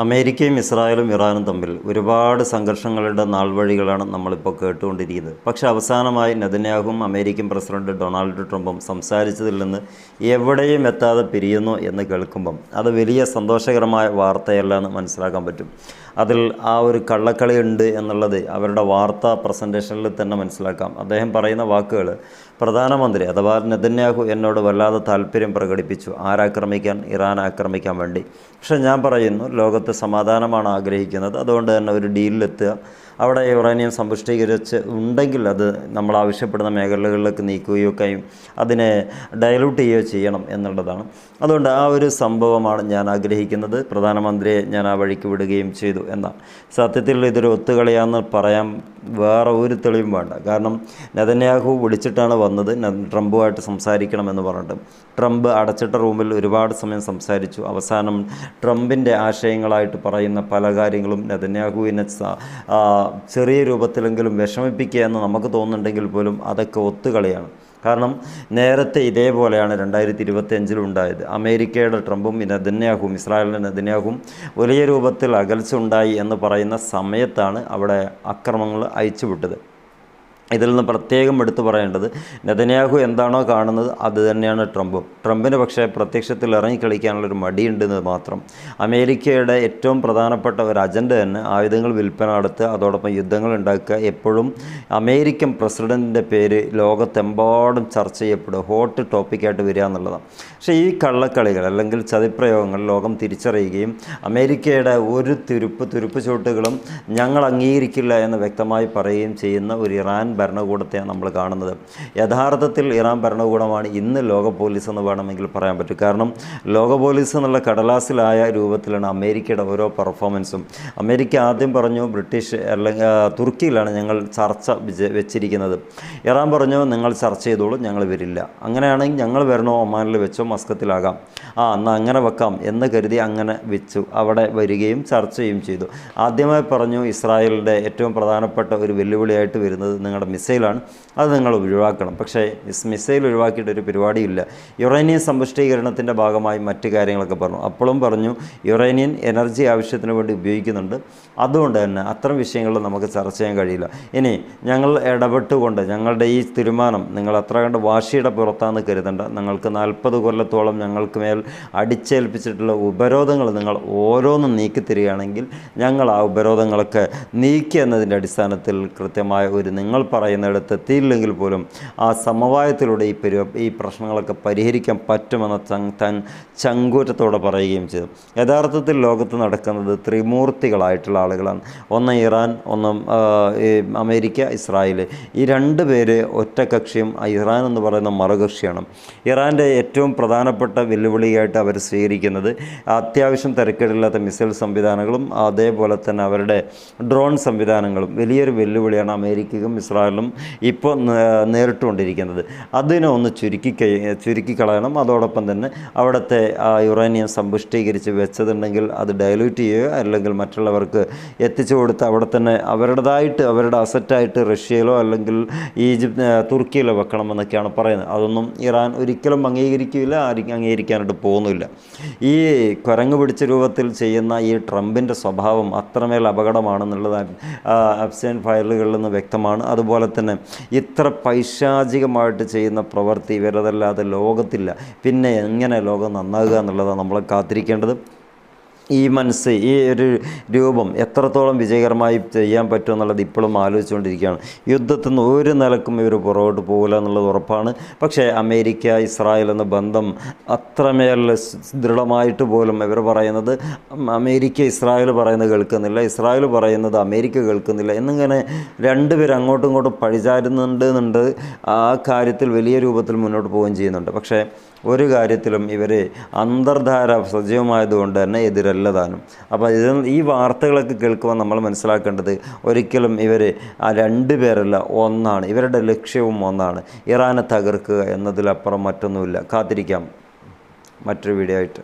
അമേരിക്കയും ഇസ്രായേലും ഇറാനും തമ്മിൽ ഒരുപാട് സംഘർഷങ്ങളുടെ നാൾവഴികളാണ് നമ്മളിപ്പോൾ കേട്ടുകൊണ്ടിരിക്കുന്നത്. പക്ഷേ അവസാനമായി നെതന്യാഹുവും അമേരിക്കൻ പ്രസിഡന്റ് ഡൊണാൾഡ് ട്രംപും സംസാരിച്ചതിൽ നിന്ന് എവിടെയും എത്താതെ പിരിയുന്നു എന്ന് കേൾക്കുമ്പം അത് വലിയ സന്തോഷകരമായ വാർത്തയല്ല എന്ന് മനസ്സിലാക്കാൻ പറ്റും. അതിൽ ആ ഒരു കള്ളക്കളി ഉണ്ട് എന്നുള്ളത് അവരുടെ വാർത്താ പ്രസൻറ്റേഷനിൽ തന്നെ മനസ്സിലാക്കാം. അദ്ദേഹം പറയുന്ന വാക്കുകൾ, പ്രധാനമന്ത്രി അഥവാ നെതന്യാഹു എന്നോട് വല്ലാതെ താല്പര്യം പ്രകടിപ്പിച്ചു ആരാക്രമിക്കാൻ, ഇറാൻ ആക്രമിക്കാൻ വേണ്ടി. പക്ഷേ ഞാൻ പറയുന്നു, ലോകത്ത് സമാധാനമാണ് ആഗ്രഹിക്കുന്നത്. അതുകൊണ്ട് തന്നെ ഒരു ഡീലിലെത്തുക, അവിടെ യുറേനിയം സമ്പുഷ്ടീകരിച്ച് ഉണ്ടെങ്കിൽ അത് നമ്മൾ ആവശ്യപ്പെടുന്ന മേഖലകളിലേക്ക് നീക്കുകയൊക്കെ അതിനെ ഡയലൂട്ട് ചെയ്യുകയോ ചെയ്യണം എന്നുള്ളതാണ്. അതുകൊണ്ട് ആ ഒരു സംഭവമാണ് ഞാൻ ആഗ്രഹിക്കുന്നത്. പ്രധാനമന്ത്രിയെ ഞാൻ ആ വഴിക്ക് വിടുകയും ചെയ്തു എന്നാണ്. സത്യത്തിൽ ഇതൊരു ഒത്തുകളിയാണെന്ന് പറയാൻ വേറെ ഒരു തെളിവും വേണ്ട. കാരണം നെതന്യാഹു വിളിച്ചിട്ടാണ് വന്നത് ട്രംപുമായിട്ട് സംസാരിക്കണമെന്ന് പറഞ്ഞിട്ട്. ട്രംപ് അടച്ചിട്ട റൂമിൽ ഒരുപാട് സമയം സംസാരിച്ചു. അവസാനം ട്രംപിൻ്റെ ആശയങ്ങളായിട്ട് പറയുന്ന പല കാര്യങ്ങളും നെതന്യാഹുവിനെ ചെറിയ രൂപത്തിലെങ്കിലും വിഷമിപ്പിക്കുക എന്ന് നമുക്ക് തോന്നുന്നുണ്ടെങ്കിൽ പോലും അതൊക്കെ ഒത്തുകളിയാണ്. കാരണം നേരത്തെ ഇതേപോലെയാണ് 2025 ഉണ്ടായത്. അമേരിക്കയുടെ ട്രംപും നെതന്യാഹുവും, ഇസ്രായേലിൻ്റെ നെതന്യാഹുവും വലിയ രൂപത്തിൽ അകൽച്ച ഉണ്ടായി എന്ന് പറയുന്ന സമയത്താണ് അവിടെ അക്രമങ്ങൾ അയച്ചുവിട്ടത്. ഇതിൽ നിന്ന് പ്രത്യേകം എടുത്തു പറയേണ്ടത്, നെതന്യാഹു എന്താണോ കാണുന്നത് അത് തന്നെയാണ് ട്രംപും. ട്രംപിന് പക്ഷേ പ്രത്യക്ഷത്തിൽ ഇറങ്ങിക്കളിക്കാനുള്ളൊരു മടിയുണ്ടെന്നത് മാത്രം. അമേരിക്കയുടെ ഏറ്റവും പ്രധാനപ്പെട്ട ഒരു അജണ്ട തന്നെ ആയുധങ്ങൾ വിൽപ്പന നടത്തുക, അതോടൊപ്പം യുദ്ധങ്ങൾ ഉണ്ടാക്കുക, എപ്പോഴും അമേരിക്കൻ പ്രസിഡൻറ്റിൻ്റെ പേര് ലോകത്തെമ്പാടും ചർച്ച ചെയ്യപ്പെടുക, ഹോട്ട് ടോപ്പിക്കായിട്ട് വരിക എന്നുള്ളതാണ്. പക്ഷേ ഈ കള്ളക്കളികൾ അല്ലെങ്കിൽ ചതിപ്രയോഗങ്ങൾ ലോകം തിരിച്ചറിയുകയും അമേരിക്കയുടെ ഒരു തുരുപ്പ് ചൂട്ടുകളും ഞങ്ങൾ അംഗീകരിക്കില്ല എന്ന് വ്യക്തമായി പറയുകയും ചെയ്യുന്ന ഒരു ഇറാൻ ഭരണകൂടത്തെയാണ് നമ്മൾ കാണുന്നത്. യഥാർത്ഥത്തിൽ ഇറാൻ ഭരണകൂടമാണ് ഇന്ന് ലോക പോലീസ് എന്ന് വേണമെങ്കിൽ പറയാൻ പറ്റും. കാരണം ലോക പോലീസ് എന്നുള്ള കടലാസിലായ രൂപത്തിലാണ് അമേരിക്കയുടെ ഓരോ പെർഫോമൻസും. അമേരിക്ക ആദ്യം പറഞ്ഞു ബ്രിട്ടീഷ് അല്ലെങ്കിൽ തുർക്കിയിലാണ് ഞങ്ങൾ ചർച്ച വെച്ചിരിക്കുന്നത്. ഇറാൻ പറഞ്ഞു നിങ്ങൾ ചർച്ച ചെയ്തോളൂ, ഞങ്ങൾ വരില്ല. അങ്ങനെയാണെങ്കിൽ ഞങ്ങൾ വരണോ, ഒമാനിൽ വെച്ചോ മസ്കത്തിലാകാം, എന്നാൽ അങ്ങനെ വെക്കാം എന്ന് കരുതി അങ്ങനെ വെച്ചു. അവിടെ വരികയും ചർച്ചയും ചെയ്തു. ആദ്യമായി പറഞ്ഞു ഇസ്രായേലിൻ്റെ ഏറ്റവും പ്രധാനപ്പെട്ട ഒരു വെല്ലുവിളിയായിട്ട് വരുന്നത് നിങ്ങളുടെ മിസൈലാണ്, അത് നിങ്ങൾ ഒഴിവാക്കണം. പക്ഷേ മിസൈൽ ഒഴിവാക്കിയിട്ട് ഒരു പരിപാടിയില്ല. യുറേനിയം സമ്പുഷ്ടീകരണത്തിൻ്റെ ഭാഗമായി മറ്റു കാര്യങ്ങളൊക്കെ പറഞ്ഞു. അപ്പോഴും പറഞ്ഞു യുറേനിയൻ എനർജി ആവശ്യത്തിന് വേണ്ടി ഉപയോഗിക്കുന്നുണ്ട്, അതുകൊണ്ട് തന്നെ അത്തരം വിഷയങ്ങൾ നമുക്ക് ചർച്ച ചെയ്യാൻ കഴിയില്ല. ഇനി ഞങ്ങൾ ഇടപെട്ടുകൊണ്ട് ഞങ്ങളുടെ ഈ തീരുമാനം നിങ്ങൾ അത്ര കണ്ട് വാശിയുടെ പുറത്താണെന്ന് കരുതണ്ട. നിങ്ങൾക്ക് 40 കൊല്ലത്തോളം ഞങ്ങൾക്ക് മേൽ അടിച്ചേൽപ്പിച്ചിട്ടുള്ള ഉപരോധങ്ങൾ നിങ്ങൾ ഓരോന്നും നീക്കിത്തരികയാണെങ്കിൽ ഞങ്ങൾ ആ ഉപരോധങ്ങളൊക്കെ നീക്കി എന്നതിൻ്റെ അടിസ്ഥാനത്തിൽ കൃത്യമായ ഒരു നിങ്ങൾ പറയുന്നിടത്ത് എത്തിയില്ലെങ്കിൽ പോലും ആ സമവായത്തിലൂടെ ഈ പ്രശ്നങ്ങളൊക്കെ പരിഹരിക്കാൻ പറ്റുമെന്ന താൻ ചങ്കൂറ്റത്തോടെ പറയുകയും ചെയ്തു. യഥാർത്ഥത്തിൽ ലോകത്ത് നടക്കുന്നത് ത്രിമൂർത്തികളായിട്ടുള്ള ആളുകളാണ്. ഒന്ന് ഇറാൻ, ഒന്ന് അമേരിക്ക, ഇസ്രായേൽ. ഈ രണ്ട് പേര് ഒറ്റകക്ഷിയും ഇറാൻ എന്ന് പറയുന്ന മറുകക്ഷിയാണ്. ഇറാൻ്റെ ഏറ്റവും പ്രധാനപ്പെട്ട വെല്ലുവിളിയായിട്ട് അവർ സ്വീകരിക്കുന്നത് അത്യാവശ്യം തിരക്കേടില്ലാത്ത മിസൈൽ സംവിധാനങ്ങളും അതേപോലെ തന്നെ അവരുടെ ഡ്രോൺ സംവിധാനങ്ങളും വലിയൊരു വെല്ലുവിളിയാണ് അമേരിക്കയും ഇസ്രായേലും ഇപ്പോൾ നേരിട്ടുകൊണ്ടിരിക്കുന്നത്. അതിനെ ഒന്ന് ചുരുക്കിക്കളയണം. അതോടൊപ്പം തന്നെ അവിടുത്തെ യുറേനിയം സമ്പുഷ്ടീകരിച്ച് വെച്ചതുണ്ടെങ്കിൽ അത് ഡയലൂട്ട് ചെയ്യുക, അല്ലെങ്കിൽ മറ്റുള്ളവർക്ക് എത്തിച്ചു കൊടുത്ത് അവിടെ തന്നെ അവരുടേതായിട്ട് അവരുടെ അസറ്റായിട്ട് റഷ്യയിലോ അല്ലെങ്കിൽ തുർക്കിയിലോ വെക്കണമെന്നൊക്കെയാണ് പറയുന്നത്. അതൊന്നും ഇറാൻ ഒരിക്കലും അംഗീകരിക്കില്ല, അംഗീകരിക്കാനായിട്ട് പോകുന്നില്ല. ഈ കുരങ്ങ് പിടിച്ച രൂപത്തിൽ ചെയ്യുന്ന ഈ ട്രംപിൻ്റെ സ്വഭാവം അത്രമേൽ അപകടമാണെന്നുള്ളത് അബ്സ്റ്റൈൻ ഫയലുകളിൽ നിന്ന് വ്യക്തമാണ്. അതുപോലെ തന്നെ ഇത്ര പൈശാചികമായിട്ട് ചെയ്യുന്ന പ്രവൃത്തി ഇവരതല്ലാതെ ലോകത്തില്ല. പിന്നെ എങ്ങനെ ലോകം നന്നാകുക എന്നുള്ളതാണ് നമ്മൾ കാത്തിരിക്കേണ്ടത്. ഈ മനസ്സ്, ഈ ഒരു രൂപം എത്രത്തോളം വിജയകരമായി ചെയ്യാൻ പറ്റുമെന്നുള്ളത് ഇപ്പോഴും ആലോചിച്ചുകൊണ്ടിരിക്കുകയാണ്. യുദ്ധത്തിൽ നിന്ന് ഒരു നിലക്കും ഇവർ പുറകോട്ട് പോകില്ല എന്നുള്ളത് ഉറപ്പാണ്. പക്ഷേ അമേരിക്ക ഇസ്രായേൽ എന്ന ബന്ധം അത്രമേൽ ദൃഢമായിട്ട് പോലും ഇവർ പറയുന്നത് അമേരിക്ക ഇസ്രായേൽ പറയുന്നത് കേൾക്കുന്നില്ല, ഇസ്രായേൽ പറയുന്നത് അമേരിക്ക കേൾക്കുന്നില്ല എന്നിങ്ങനെ രണ്ടുപേരും അങ്ങോട്ടും ഇങ്ങോട്ടും പഴിചാരുന്നുണ്ട്. ആ കാര്യത്തിൽ വലിയ രൂപത്തിൽ മുന്നോട്ട് പോവുകയും ചെയ്യുന്നുണ്ട്. പക്ഷേ ഒരു കാര്യത്തിലും ഇവർ അന്തർധാര സജീവമായതുകൊണ്ട് തന്നെ എതിരല്ലതാനും. അപ്പോൾ ഈ വാർത്തകളൊക്കെ കേൾക്കുമ്പോൾ നമ്മൾ മനസ്സിലാക്കേണ്ടത് ഒരിക്കലും ഇവർ ആ രണ്ട് പേരല്ല, ഒന്നാണ്. ഇവരുടെ ലക്ഷ്യവും ഒന്നാണ്, ഇറാനെ തകർക്കുക എന്നതിലപ്പുറം മറ്റൊന്നുമില്ല. കാത്തിരിക്കാം മറ്റൊരു വീഡിയോ ആയിട്ട്.